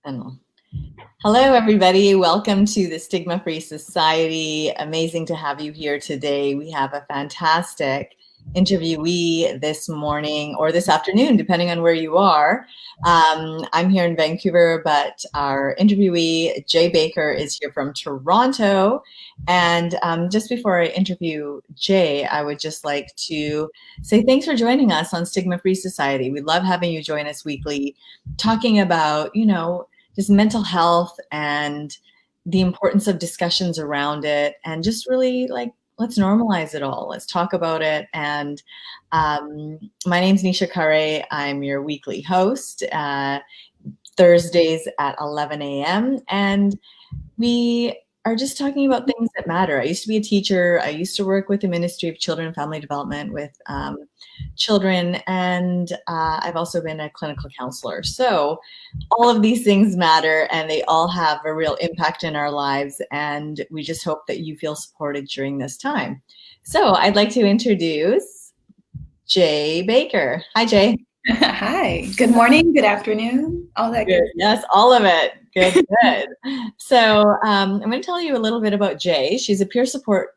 And hello, everybody. Welcome to the Stigma-Free Society. Amazing to have you here today. We have a fantastic interviewee this morning or this afternoon, depending on where you are. I'm here in Vancouver, but our interviewee, Jay Baker, is here from Toronto. And just before I interview Jay, I would just like to say thanks for joining us on Stigma-Free Society. We love having you join us weekly, talking about, just mental health and the importance of discussions around it, and just really let's normalize it all. Let's talk about it. And my name's Nisha. I'm your weekly host, Thursdays at 11 a.m. And we are just talking about things that matter. I used to be a teacher. I used to work with the Ministry of Children and Family Development with children, and I've also been a clinical counselor. So all of these things matter, and they all have a real impact in our lives, and we just hope that you feel supported during this time. So I'd like to introduce Jay Baker. Hi, Jay. Hi. Good morning, good afternoon, all that good. Yes, all of it. Good. So I'm going to tell you a little bit about Jay. She's a peer supporter,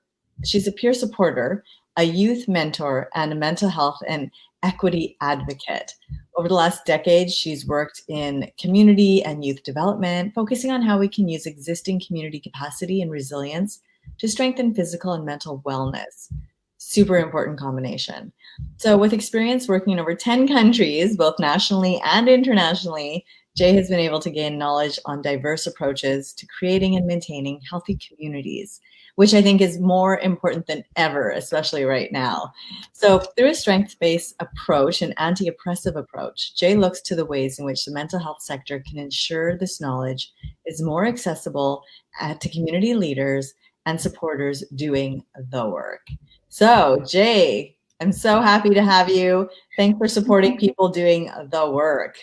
a youth mentor, and a mental health and equity advocate. Over the last decade, she's worked in community and youth development, focusing on how we can use existing community capacity and resilience to strengthen physical and mental wellness. Super important combination. So with experience working in over 10 countries, both nationally and internationally, Jay has been able to gain knowledge on diverse approaches to creating and maintaining healthy communities, which I think is more important than ever, especially right now. So through a strengths-based approach, an anti-oppressive approach, Jay looks to the ways in which the mental health sector can ensure this knowledge is more accessible to community leaders and supporters doing the work. So Jay, I'm so happy to have you. Thanks for supporting people doing the work.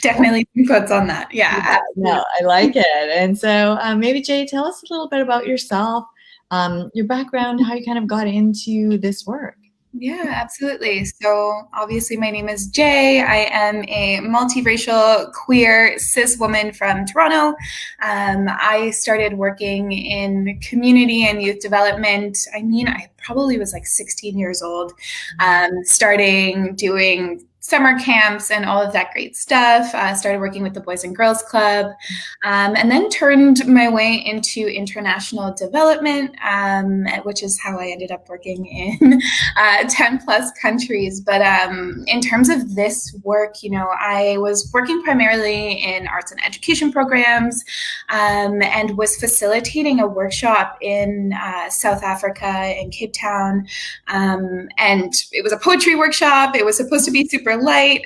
Definitely some quotes on that. Yeah. No, I like it. And so maybe Jay, tell us a little bit about yourself, your background, how you kind of got into this work. Yeah, absolutely. So obviously my name is Jay. I am a multiracial, queer, cis woman from Toronto. I started working in community and youth development. I probably was like 16 years old, starting doing summer camps and all of that great stuff. Started working with the Boys and Girls Club, and then turned my way into international development, which is how I ended up working in 10 plus countries. But in terms of this work, I was working primarily in arts and education programs, and was facilitating a workshop in South Africa in Cape Town. And it was a poetry workshop. It was supposed to be super light,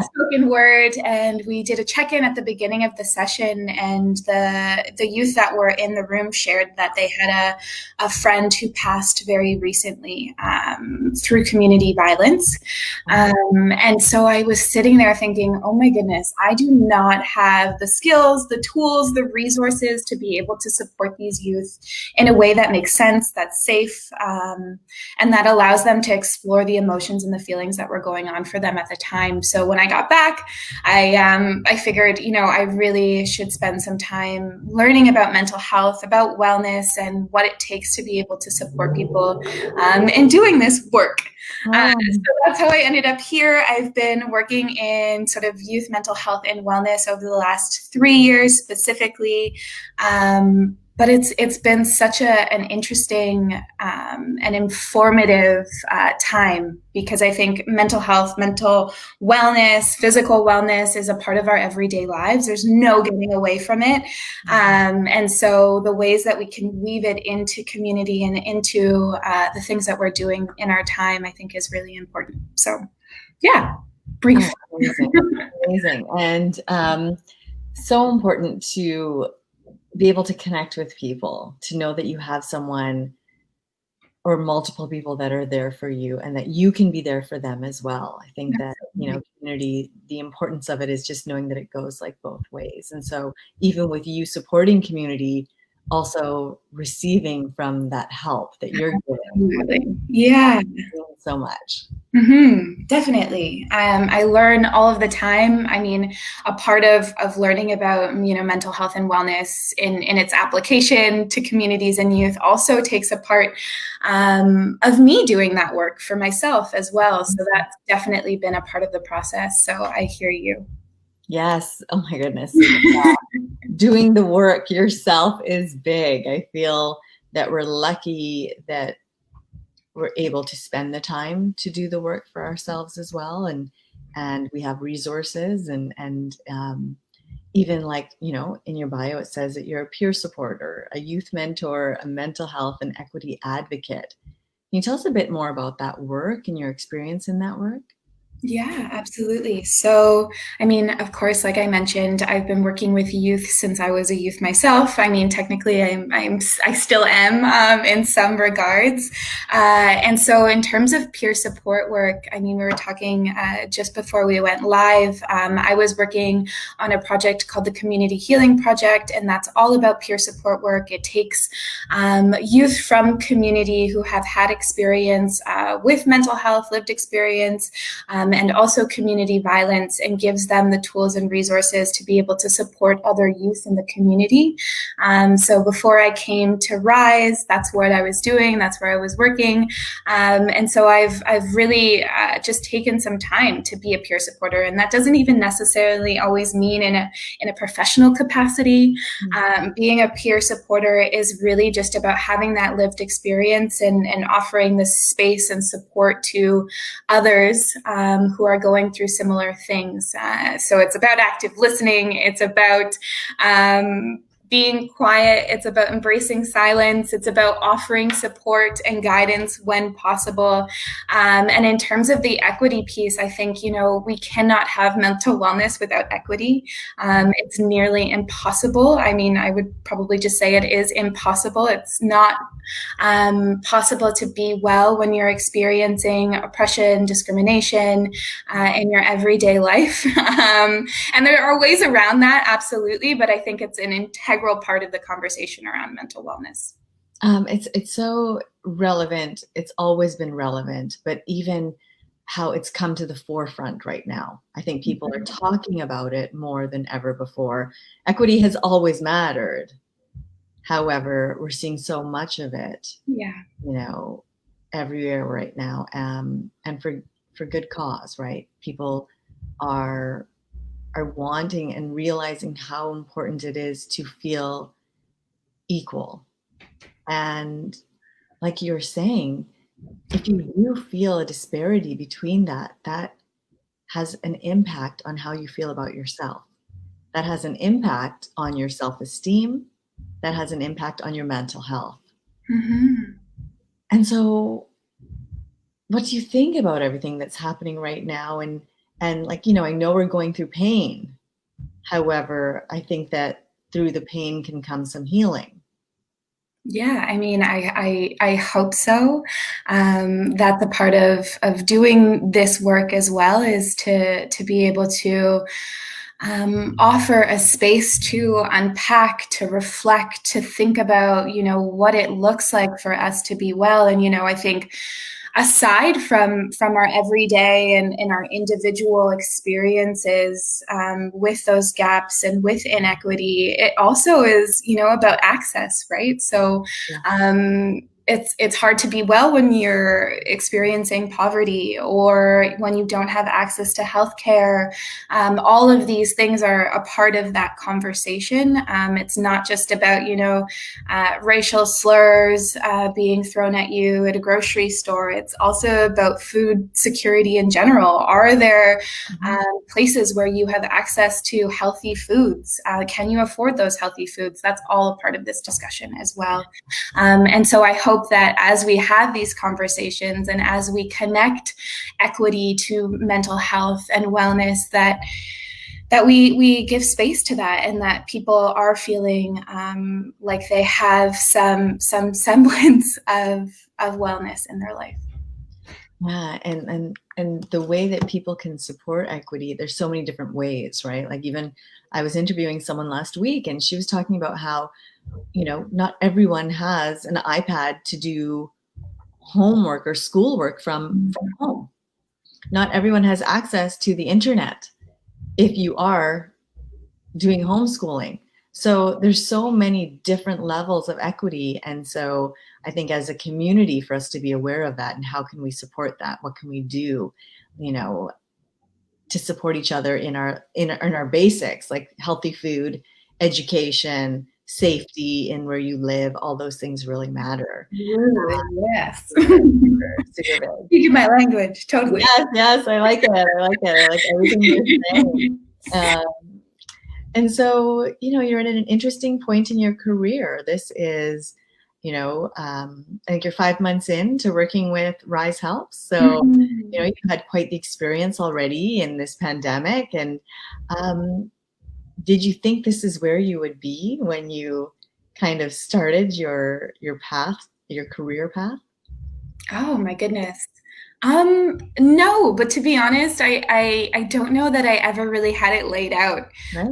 spoken word, and we did a check-in at the beginning of the session, and the youth that were in the room shared that they had a friend who passed very recently through community violence. And so I was sitting there thinking, oh my goodness, I do not have the skills, the tools, the resources to be able to support these youth in a way that makes sense, that's safe, and that allows them to explore the emotions and the feelings that were going on for them at the time. So when I got back, I figured, I really should spend some time learning about mental health, about wellness, and what it takes to be able to support people in doing this work. So that's how I ended up here. I've been working in sort of youth mental health and wellness over the last 3 years specifically. But it's been such an interesting and informative time, because I think mental health, mental wellness, physical wellness is a part of our everyday lives. There's no getting away from it. And so the ways that we can weave it into community and into the things that we're doing in our time, I think is really important. So yeah, brief. Amazing. And so important to be able to connect with people, to know that you have someone or multiple people that are there for you and that you can be there for them as well. I think that, community, the importance of it is just knowing that it goes like both ways. And so even with you supporting community also receiving from that help that you're giving. Absolutely. Yeah. So much. Definitely. I learn all of the time. I mean, a part of learning about, mental health and wellness in its application to communities and youth also takes a part of me doing that work for myself as well. So that's definitely been a part of the process. So I hear you. Yes. Oh my goodness. Doing the work yourself is big. I feel that we're lucky that we're able to spend the time to do the work for ourselves as well, and we have resources and even like, in your bio it says that you're a peer supporter, a youth mentor, a mental health and equity advocate. Can you tell us a bit more about that work and your experience in that work? Yeah, absolutely. So, I mean, of course, like I mentioned, I've been working with youth since I was a youth myself. I mean, technically, I still am in some regards. And so, in terms of peer support work, I mean, we were talking just before we went live. I was working on a project called the Community Healing Project, and that's all about peer support work. It takes youth from community who have had experience with mental health, lived experience, and also community violence, and gives them the tools and resources to be able to support other youth in the community. So before I came to Rise, that's what I was doing. That's where I was working. And so I've really just taken some time to be a peer supporter. And that doesn't even necessarily always mean in a professional capacity. Being a peer supporter is really just about having that lived experience and offering the space and support to others who are going through similar things. So it's about active listening. It's about being quiet. It's about embracing silence. It's about offering support and guidance when possible. And in terms of the equity piece, I think, we cannot have mental wellness without equity. It's nearly impossible. I mean, I would probably just say it is impossible. It's not possible to be well when you're experiencing oppression, discrimination in your everyday life. And there are ways around that, absolutely, but I think it's an integral part of the conversation around mental wellness. It's so relevant. It's always been relevant, but even how it's come to the forefront right now. I think people are talking about it more than ever before. Equity has always mattered. However, we're seeing so much of it, everywhere right now, and for good cause, right? People are wanting and realizing how important it is to feel equal. And like you're saying, if you do feel a disparity between that has an impact on how you feel about yourself. That has an impact on your self-esteem. That has an impact on your mental health. And so what do you think about everything that's happening right now? And like, I know we're going through pain. However, I think that through the pain can come some healing. Yeah, I mean, I hope so. That the part of doing this work as well is to be able to offer a space to unpack, to reflect, to think about, what it looks like for us to be well. And, I think aside from our everyday and our individual experiences with those gaps and with inequity, it also is, about access, right? So it's hard to be well when you're experiencing poverty or when you don't have access to healthcare. All of these things are a part of that conversation. It's not just about, racial slurs being thrown at you at a grocery store. It's also about food security in general. Are there places where you have access to healthy foods? Can you afford those healthy foods? That's all a part of this discussion as well. And so I hope that as we have these conversations and as we connect equity to mental health and wellness, that we give space to that, and that people are feeling like they have some semblance of wellness in their life. Yeah, and and the way that people can support equity, there's so many different ways, right? Like even I was interviewing someone last week and she was talking about how, not everyone has an iPad to do homework or schoolwork from home. Not everyone has access to the internet if you are doing homeschooling. So there's so many different levels of equity. And so I think as a community for us to be aware of that and how can we support that? What can we do, to support each other in our basics, like healthy food, education, safety in where you live, all those things really matter. Yes. Super big. Speaking my language, totally. Yes, I like it. I like everything you're saying. And so, you're at an interesting point in your career. This is, I think you're 5 months into working with Rise Helps. So, you've had quite the experience already in this pandemic. And did you think this is where you would be when you kind of started your path, your career path? Oh my goodness. No, but to be honest, I don't know that I ever really had it laid out. Right.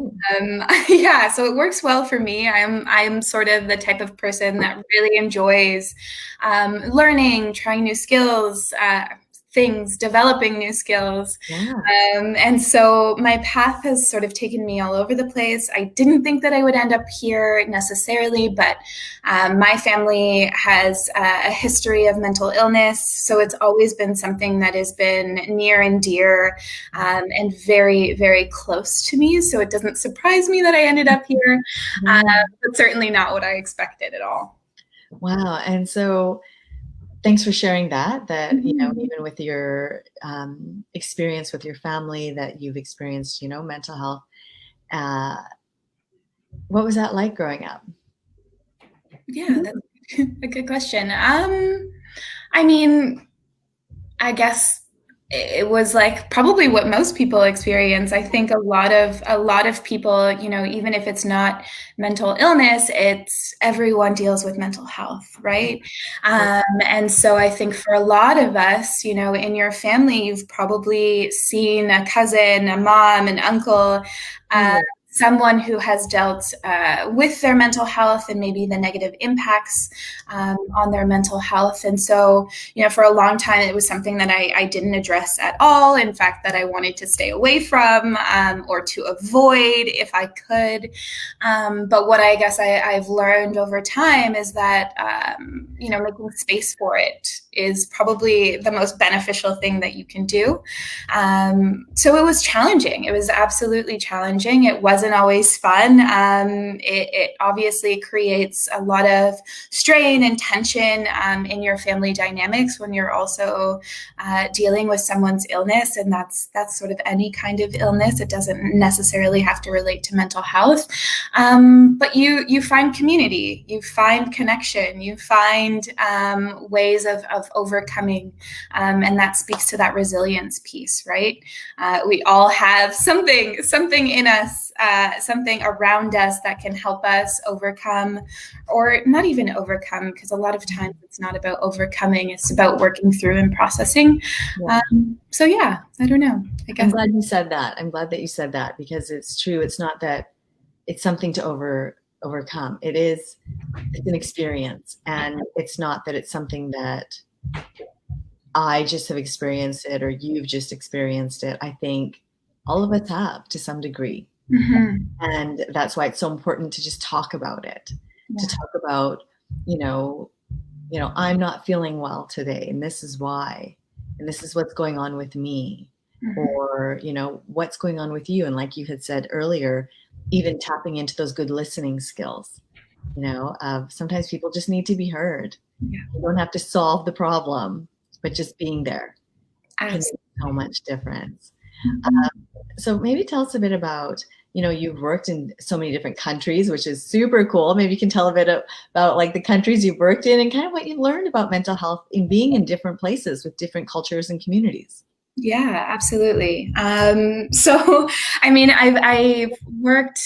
Yeah, so it works well for me. I'm sort of the type of person that really enjoys learning, trying new skills, things, developing new skills. Yeah. And so my path has sort of taken me all over the place. I didn't think that I would end up here necessarily, but my family has a history of mental illness. So it's always been something that has been near and dear and very, very close to me. So it doesn't surprise me that I ended up here, but certainly not what I expected at all. Wow. And so thanks for sharing that, even with your experience with your family, that you've experienced, mental health. What was that like growing up? Yeah, that's a good question. I mean, I guess it was like probably what most people experience. I think a lot of people, even if it's not mental illness, it's everyone deals with mental health, right? And so I think for a lot of us, in your family, you've probably seen a cousin, a mom, an uncle, someone who has dealt with their mental health and maybe the negative impacts on their mental health. And so, for a long time, it was something that I didn't address at all. In fact, that I wanted to stay away from or to avoid if I could. But what I guess I've learned over time is that, making space for it is probably the most beneficial thing that you can do. So it was challenging. It was absolutely challenging. It wasn't always fun. It obviously creates a lot of strain and tension in your family dynamics when you're also dealing with someone's illness, and that's sort of any kind of illness. It doesn't necessarily have to relate to mental health, but you find community, you find connection, you find ways of overcoming, and that speaks to that resilience piece, right? We all have something in us, something around us that can help us overcome, or not even overcome, because a lot of times it's not about overcoming, it's about working through and processing. So yeah, I don't know. I guess. I'm glad you said that. I'm glad that you said that, because it's true. It's not that it's something to overcome. It's an experience, and it's not that it's something that I just have experienced it or you've just experienced it. I think all of us have to some degree. And that's why it's so important to just talk about it, to talk about, I'm not feeling well today, and this is why, and this is what's going on with me, or, what's going on with you. And like you had said earlier, even tapping into those good listening skills, sometimes people just need to be heard. You don't have to solve the problem, but just being there can make so much difference. So maybe tell us a bit about, you've worked in so many different countries, which is super cool. Maybe you can tell a bit about like the countries you've worked in and kind of what you've learned about mental health in being in different places with different cultures and communities. Yeah, absolutely. So, I mean, I've worked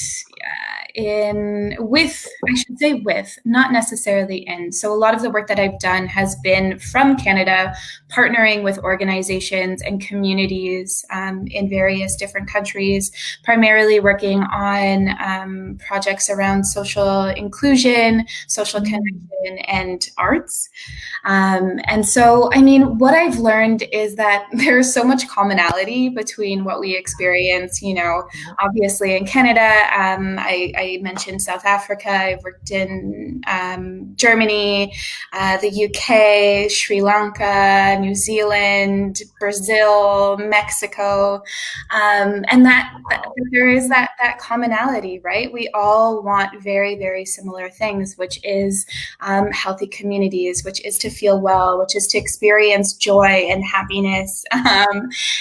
not necessarily in. So a lot of the work that I've done has been from Canada, partnering with organizations and communities in various different countries, primarily working on projects around social inclusion, social connection, and arts. And so, I mean, what I've learned is that there's so much commonality between what we experience, obviously in Canada. I mentioned South Africa. I've worked in Germany, the UK, Sri Lanka, New Zealand, Brazil, Mexico, and that there is that commonality, right? We all want very, very similar things, which is healthy communities, which is to feel well, which is to experience joy and happiness.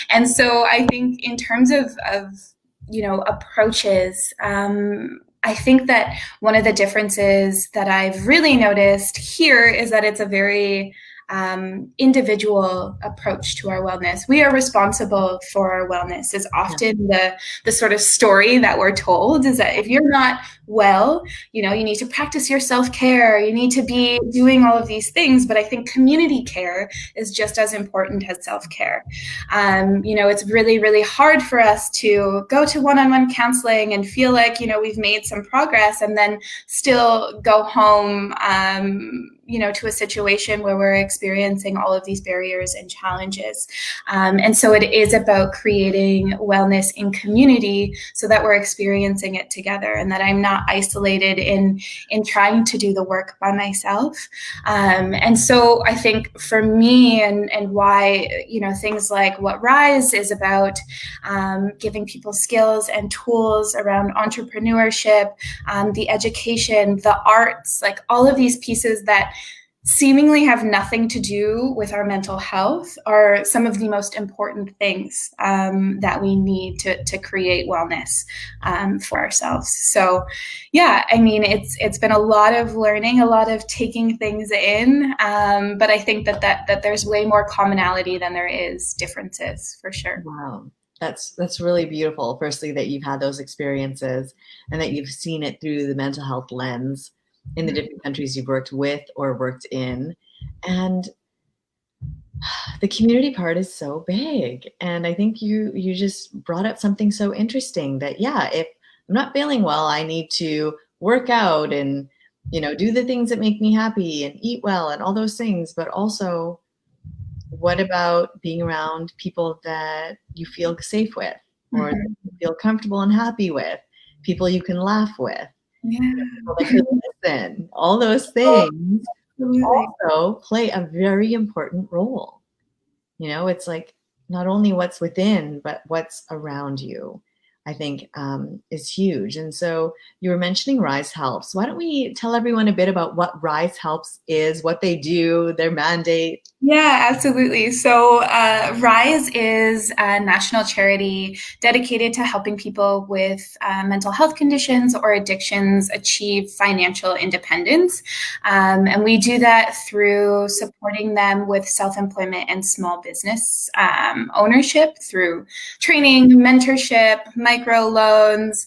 And so I think in terms of approaches, I think that one of the differences that I've really noticed here is that it's a very individual approach to our wellness. We are responsible for our wellness is often the sort of story that we're told, is that if you're not well, you need to practice your self-care, you need to be doing all of these things. But I think community care is just as important as self-care. It's really, really hard for us to go to one-on-one counseling and feel like, we've made some progress and then still go home, to a situation where we're experiencing all of these barriers and challenges. And so it is about creating wellness in community so that we're experiencing it together and that I'm not isolated in trying to do the work by myself. And so I think for me and why, things like what Rise is about, giving people skills and tools around entrepreneurship, the education, the arts, like all of these pieces that seemingly have nothing to do with our mental health are some of the most important things that we need to create wellness for ourselves. So yeah, I mean, it's been a lot of learning, a lot of taking things in, but I think that there's way more commonality than there is differences, for sure. Wow. That's really beautiful. Firstly, that you've had those experiences and that you've seen it through the mental health lens in the different countries you've worked with or worked in. And the community part is so big. And I think you just brought up something so interesting that, if I'm not feeling well, I need to work out and, do the things that make me happy and eat well and all those things. But also, what about being around people that you feel safe with or that you feel comfortable and happy with, people you can laugh with? People that can listen, all those things also play a very important role. It's like not only what's within, but what's around you, I think is huge. And so you were mentioning Rise Helps. Why don't we tell everyone a bit about what Rise Helps is, what they do, their mandate? Yeah, absolutely. So Rise is a national charity dedicated to helping people with mental health conditions or addictions achieve financial independence. And we do that through supporting them with self-employment and small business ownership through training, mentorship, microloans,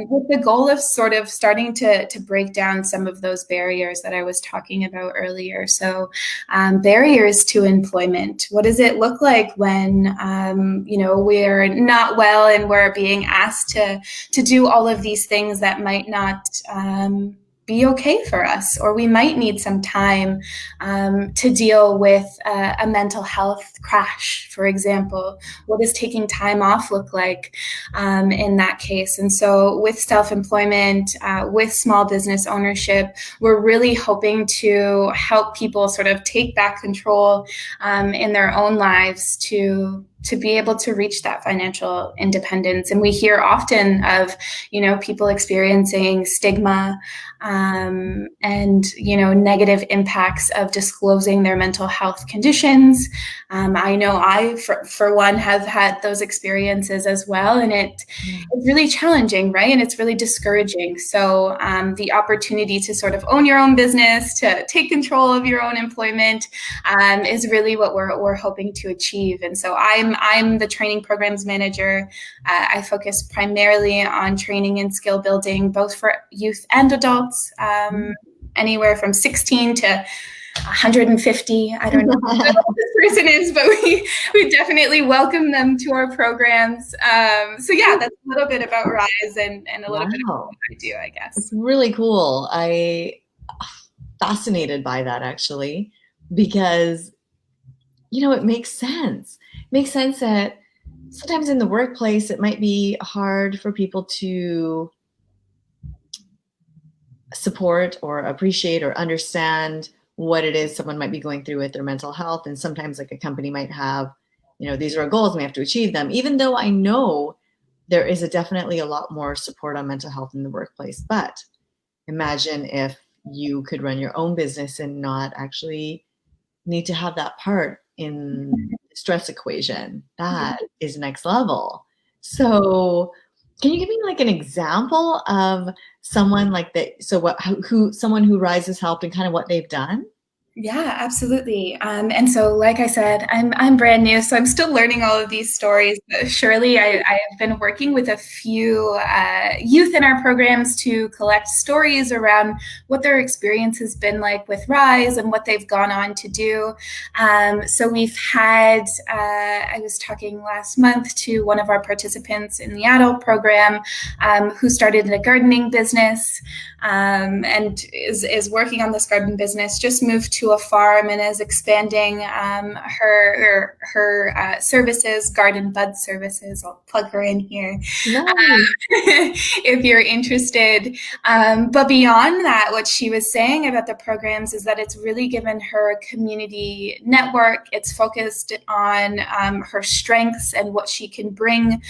with the goal of sort of starting to break down some of those barriers that I was talking about earlier. So barriers to employment. What does it look like when we're not well and we're being asked to do all of these things that might not be okay for us, or we might need some time to deal with a mental health crash, for example. What does taking time off look like in that case? And so with self-employment, with small business ownership, we're really hoping to help people sort of take back control in their own lives to be able to reach that financial independence. And we hear often of, people experiencing stigma and, negative impacts of disclosing their mental health conditions. I know for one, have had those experiences as well, and it's really challenging, right? And it's really discouraging. So the opportunity to sort of own your own business, to take control of your own employment, is really what we're hoping to achieve. And so I'm the training programs manager. I focus primarily on training and skill building, both for youth and adults, anywhere from 16 to 150. I don't know who this person is, but we definitely welcome them to our programs. So yeah, that's a little bit about Rise and a little bit about what I do, I guess. It's really cool. I'm fascinated by that, actually, because, it makes sense. It makes sense that sometimes in the workplace, it might be hard for people to support or appreciate or understand what it is someone might be going through with their mental health. And sometimes like a company might have, these are our goals and we have to achieve them, even though I know there is definitely a lot more support on mental health in the workplace. But imagine if you could run your own business and not actually need to have that part in the stress equation. That is next level. So can you give me like an example of someone like that? So someone who Rise has helped and kind of what they've done? Yeah, absolutely. And so, like I said, I'm brand new, so I'm still learning all of these stories. But surely, I have been working with a few youth in our programs to collect stories around what their experience has been like with Rise and what they've gone on to do. So we've had, I was talking last month to one of our participants in the adult program who started a gardening business and is working on this garden business, just moved to a farm and is expanding her services, garden bud services. I'll plug her in here if you're interested. But beyond that, what she was saying about the programs is that it's really given her a community network. It's focused on her strengths and what she can bring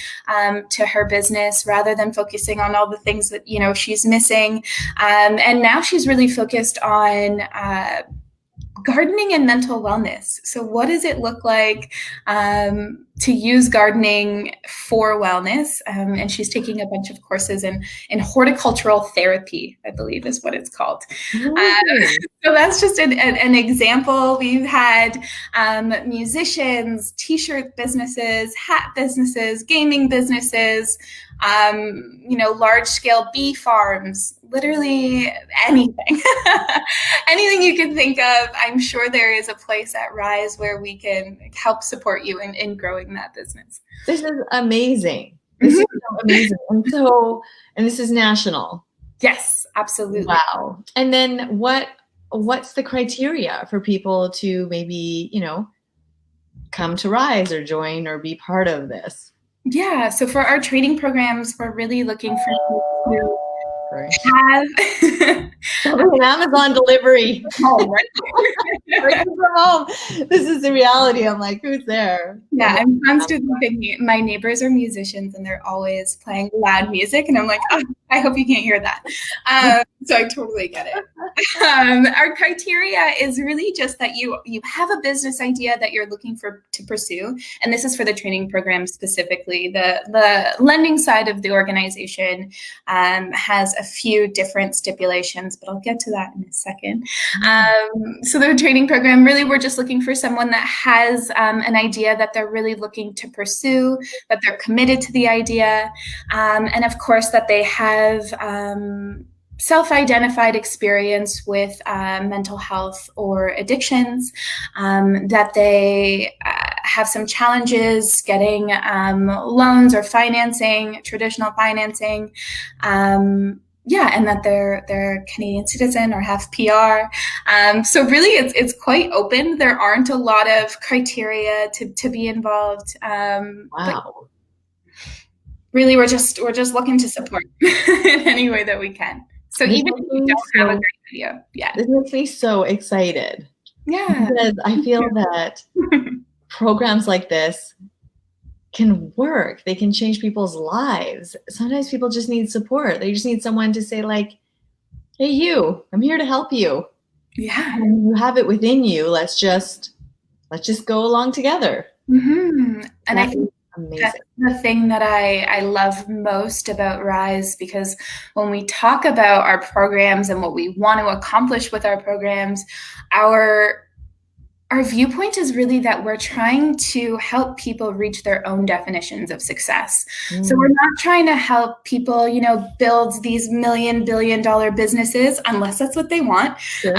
to her business rather than focusing on all the things that, she's missing. And now she's really focused on gardening and mental wellness. So what does it look like to use gardening for wellness? And she's taking a bunch of courses in horticultural therapy, I believe is what it's called. So that's just an example. We've had musicians, t-shirt businesses, hat businesses, gaming businesses, large-scale bee farms, literally anything. Anything you can think of. I'm sure there is a place at Rise where we can help support you in growing that business. This is amazing. This is so amazing. And this is national. Yes, absolutely. Wow. And then what's the criteria for people to maybe, come to Rise or join or be part of this? Yeah. So for our training programs, we're really looking for people who have an Amazon delivery. Home, right? From home. This is the reality. I'm like, who's there? Yeah, I'm constantly thinking. My neighbors are musicians, and they're always playing loud music, and I'm like, oh, I hope you can't hear that. So I totally get it. Our criteria is really just that you have a business idea that you're looking to pursue, and this is for the training program specifically. The lending side of the organization has a few different stipulations, but I'll get to that in a second. So the training program, really, we're just looking for someone that has an idea that they're really looking to pursue, that they're committed to the idea, and of course that they have self-identified experience with mental health or addictions, that they have some challenges getting loans or financing, traditional financing, and that they're Canadian citizen or have PR. So really, it's quite open. There aren't a lot of criteria to be involved. Wow. Really, we're just looking to support in any way that we can. So even if you don't have a great video, this makes me so excited. Yeah, because I feel that programs like this can work. They can change people's lives. Sometimes people just need support. They just need someone to say like, hey, I'm here to help you. Yeah. And you have it within you. Let's just let's just go along together. Mm-hmm. And I think amazing. that's the thing that I love most about Rise, because when we talk about our programs and what we want to accomplish with our programs, our viewpoint is really that we're trying to help people reach their own definitions of success. So we're not trying to help people, build these $1 billion businesses, unless that's what they want. Sure.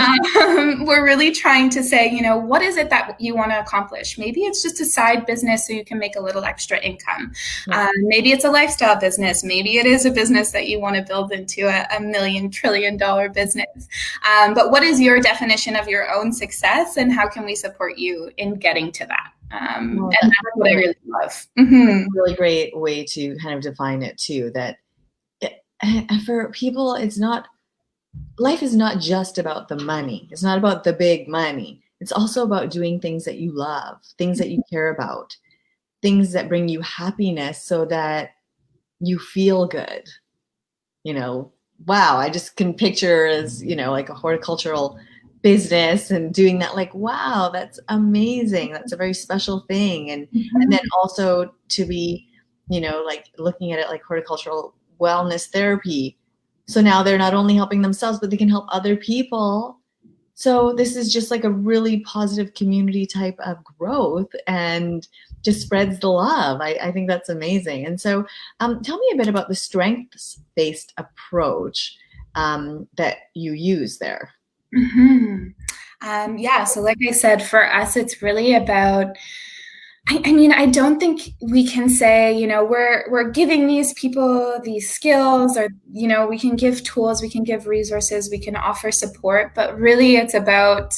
We're really trying to say, what is it that you want to accomplish? Maybe it's just a side business so you can make a little extra income. Yeah. Maybe it's a lifestyle business. Maybe it is a business that you want to build into a $1 trillion business. But what is your definition of your own success, and how can we support you in getting to that? And that's what I really love. Mm-hmm. Really great way to kind of define it too, that for people, life is not just about the money. It's not about the big money. It's also about doing things that you love, things that you care about, things that bring you happiness so that you feel good. Wow, I just can picture as, like a horticultural business and doing that, like, wow, that's amazing. That's a very special thing. And then also to be, like looking at it like horticultural wellness therapy. So now they're not only helping themselves, but they can help other people. So this is just like a really positive community type of growth and just spreads the love. I think that's amazing. And so tell me a bit about the strengths-based approach that you use there. So like I said, for us, it's really about, I don't think we can say, we're giving these people these skills, or, we can give tools, we can give resources, we can offer support, but really it's about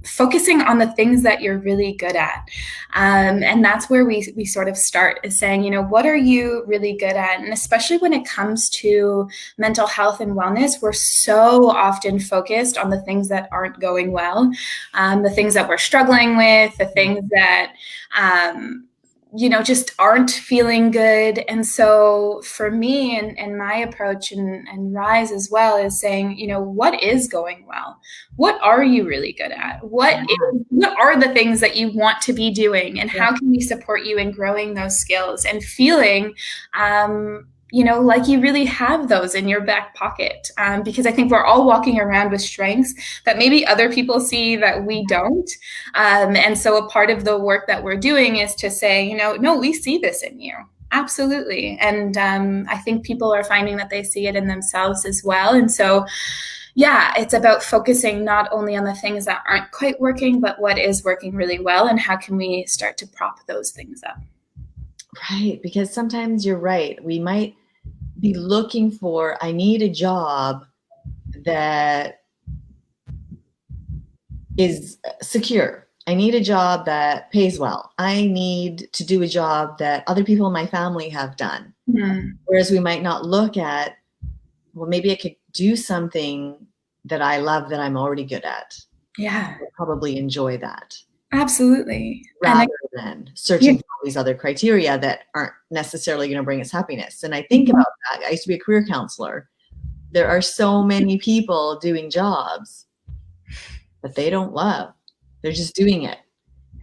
focusing on the things that you're really good at. And that's where we sort of start, is saying, what are you really good at? And especially when it comes to mental health and wellness, we're so often focused on the things that aren't going well, the things that we're struggling with, the things that just aren't feeling good. And so for me and my approach and Rise as well is saying, what is going well? What are you really good at? What are the things that you want to be doing? And how can we support you in growing those skills and feeling, like you really have those in your back pocket, because I think we're all walking around with strengths that maybe other people see that we don't. And so a part of the work that we're doing is to say, no, we see this in you. Absolutely. And I think people are finding that they see it in themselves as well. And so, it's about focusing not only on the things that aren't quite working, but what is working really well, and how can we start to prop those things up. Right. Because sometimes you're right. We might be looking for, I need a job that is secure. I need a job that pays well. I need to do a job that other people in my family have done. Mm-hmm. Whereas we might not look at, well, maybe I could do something that I love, that I'm already good at. Yeah. I'll probably enjoy that. Absolutely. Rather than searching for all these other criteria that aren't necessarily going to bring us happiness. And I think about that. I used to be a career counselor. There are so many people doing jobs that they don't love. They're just doing it.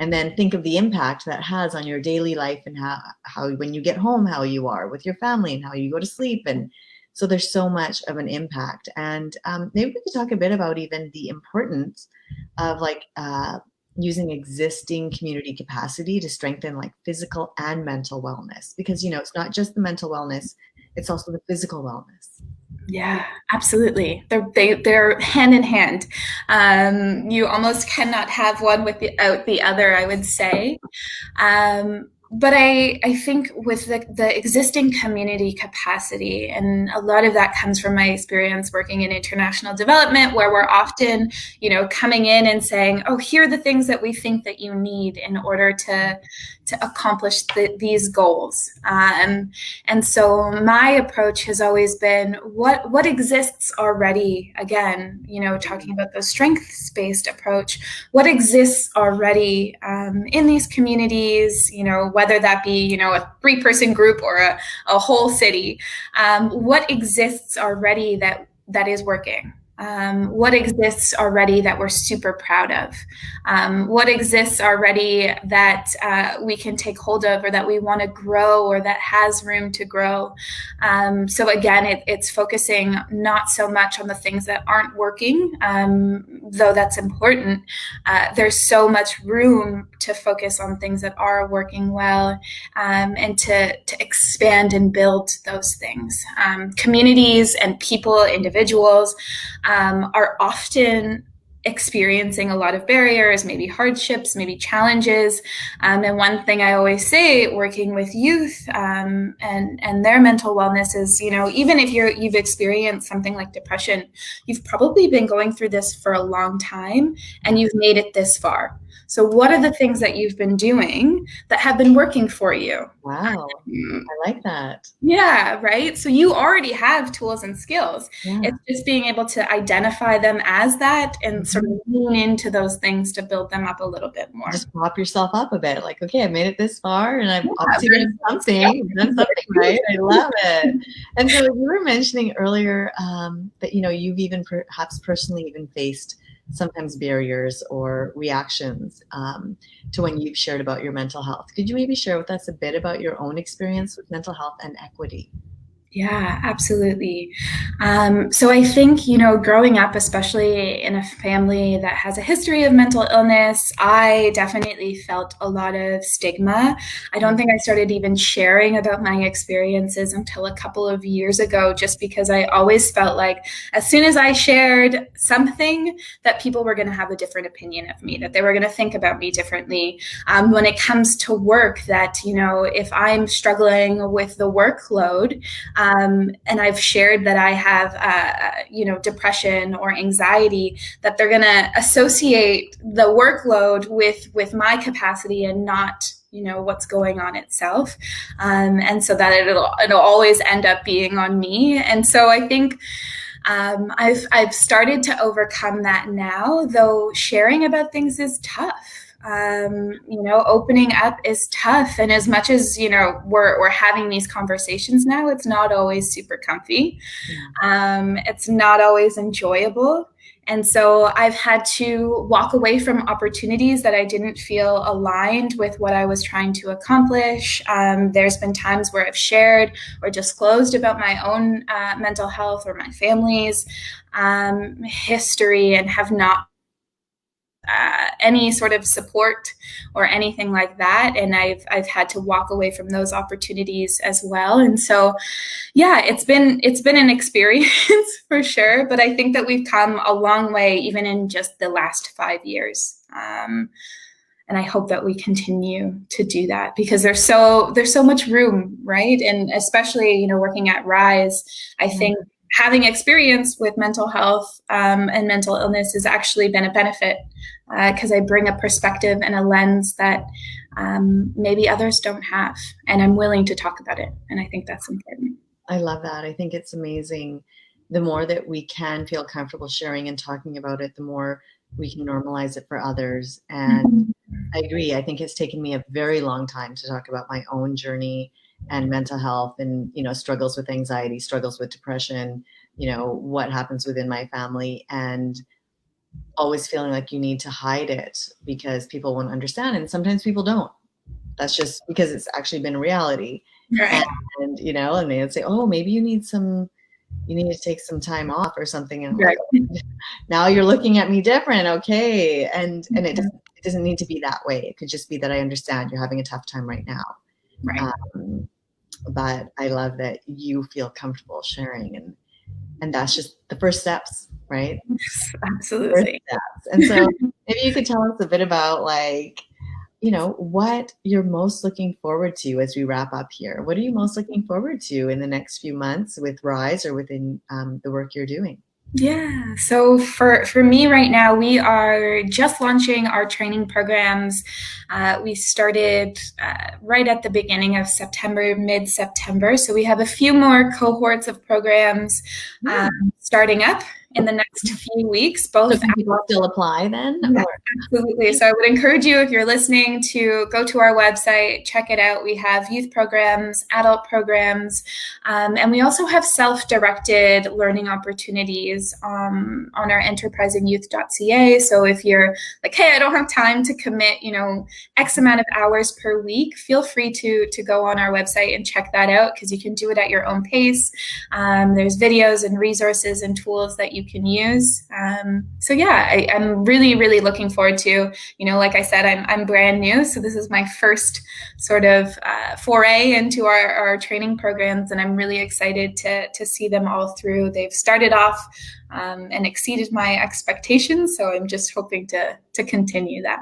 And then think of the impact that has on your daily life, and how when you get home, how you are with your family, and how you go to sleep. And so there's so much of an impact. And maybe we could talk a bit about even the importance of using existing community capacity to strengthen like physical and mental wellness, because it's not just the mental wellness, it's also the physical wellness. Yeah, absolutely. They're hand in hand. You almost cannot have one without the other, I would say. But I think with the existing community capacity, and a lot of that comes from my experience working in international development, where we're often, coming in and saying, oh, here are the things that we think that you need in order to accomplish these goals. And so my approach has always been what exists already. Again, talking about the strengths-based approach, what exists already in these communities, whether that be, a 3-person group or a whole city, what exists already that is working. What exists already that we're super proud of? What exists already that we can take hold of, or that we want to grow, or that has room to grow? So again, it's focusing not so much on the things that aren't working, though that's important. There's so much room to focus on things that are working well, and to expand and build those things. Communities and people, individuals, are often experiencing a lot of barriers, maybe hardships, maybe challenges. And one thing I always say, working with youth and their mental wellness, is, even if you've experienced something like depression, you've probably been going through this for a long time and you've made it this far. So what are the things that you've been doing that have been working for you? Wow. I like that. Yeah, right. So you already have tools and skills. Yeah. It's just being able to identify them as that and sort of lean into those things to build them up a little bit more. Just pop yourself up a bit. Like, okay, I made it this far and I've obviously done something right. I love it. And so you were mentioning earlier that, you've even perhaps personally even faced sometimes barriers or reactions to when you've shared about your mental health. Could you maybe share with us a bit about your own experience with mental health and equity? Yeah, absolutely. So I think, growing up, especially in a family that has a history of mental illness, I definitely felt a lot of stigma. I don't think I started even sharing about my experiences until a couple of years ago, just because I always felt like as soon as I shared something, that people were going to have a different opinion of me, that they were going to think about me differently. When it comes to work, that, if I'm struggling with the workload, and I've shared that I have, depression or anxiety, that they're going to associate the workload with my capacity and not, what's going on itself. And so that it'll always end up being on me. And so I think I've started to overcome that now, though sharing about things is tough. Opening up is tough. And as much as, we're having these conversations now, it's not always super comfy. It's not always enjoyable. And so I've had to walk away from opportunities that I didn't feel aligned with what I was trying to accomplish. There's been times where I've shared or disclosed about my own mental health or my family's history and have not any sort of support or anything like that, and I've had to walk away from those opportunities as well. And so, yeah, it's been an experience for sure. But I think that we've come a long way, even in just the last 5 years. And I hope that we continue to do that, because there's so much room, right? And especially, working at Rise, I think having experience with mental health and mental illness has actually been a benefit, because I bring a perspective and a lens that maybe others don't have, and I'm willing to talk about it. And I think that's important. I love that. I think it's amazing. The more that we can feel comfortable sharing and talking about it, the more we can normalize it for others. And I agree. I think it's taken me a very long time to talk about my own journey and mental health and, struggles with anxiety, struggles with depression, what happens within my family, and always feeling like you need to hide it because people won't understand. And sometimes people don't. That's just because it's actually been a reality. Right. And, and they would say, oh, maybe you need to take some time off or something. And right. Like, now you're looking at me different. Okay. And it doesn't need to be that way. It could just be that I understand you're having a tough time right now. Right. But I love that you feel comfortable sharing, and that's just the first steps, right? Absolutely. And so maybe you could tell us a bit about what you're most looking forward to as we wrap up here. What are you most looking forward to in the next few months with Rise or within the work you're doing? Yeah. So for me right now, we are just launching our training programs. We started right at the beginning of September, mid-September. So we have a few more cohorts of programs starting up in the next few weeks, both. So can people still apply then? Yeah, absolutely. So I would encourage you, if you're listening, to go to our website, check it out. We have youth programs, adult programs, and we also have self-directed learning opportunities on our enterprisingyouth.ca. So if you're like, hey, I don't have time to commit, X amount of hours per week, feel free to go on our website and check that out, because you can do it at your own pace. There's videos and resources and tools that you can use. So yeah, I'm really, really looking forward to, like I said, I'm brand new. So this is my first sort of foray into our training programs, and I'm really excited to see them all through. They've started off and exceeded my expectations. So I'm just hoping to continue that.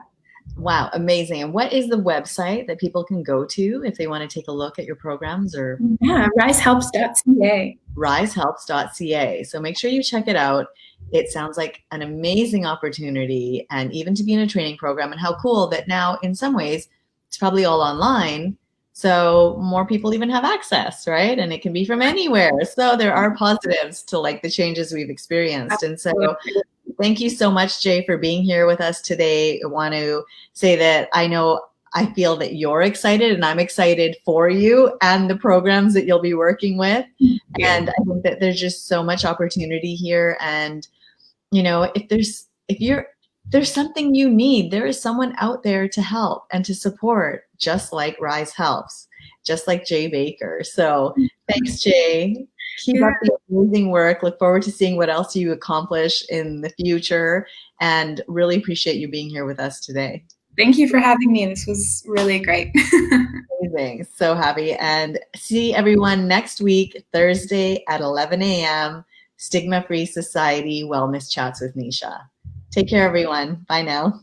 Wow, amazing. And what is the website that people can go to if they want to take a look at your programs? Or risehelps.ca. risehelps.ca. So make sure you check it out. It sounds like an amazing opportunity, and even to be in a training program, and how cool that now in some ways it's probably all online. So more people even have access, right? And it can be from anywhere. So there are positives to like the changes we've experienced. And so thank you so much, Jay, for being here with us today. I want to say that I feel that you're excited, and I'm excited for you and the programs that you'll be working with. And I think that there's just so much opportunity here. And, if there's something you need, there is someone out there to help and to support, just like Rise Helps, just like Jay Baker. So thanks, Jay. Keep up the amazing work. Look forward to seeing what else you accomplish in the future, and really appreciate you being here with us today. Thank you for having me. This was really great. Amazing. So happy. And see everyone next week, Thursday at 11 a.m., Stigma-Free Society Wellness Chats with Nisha. Take care, everyone. Bye now.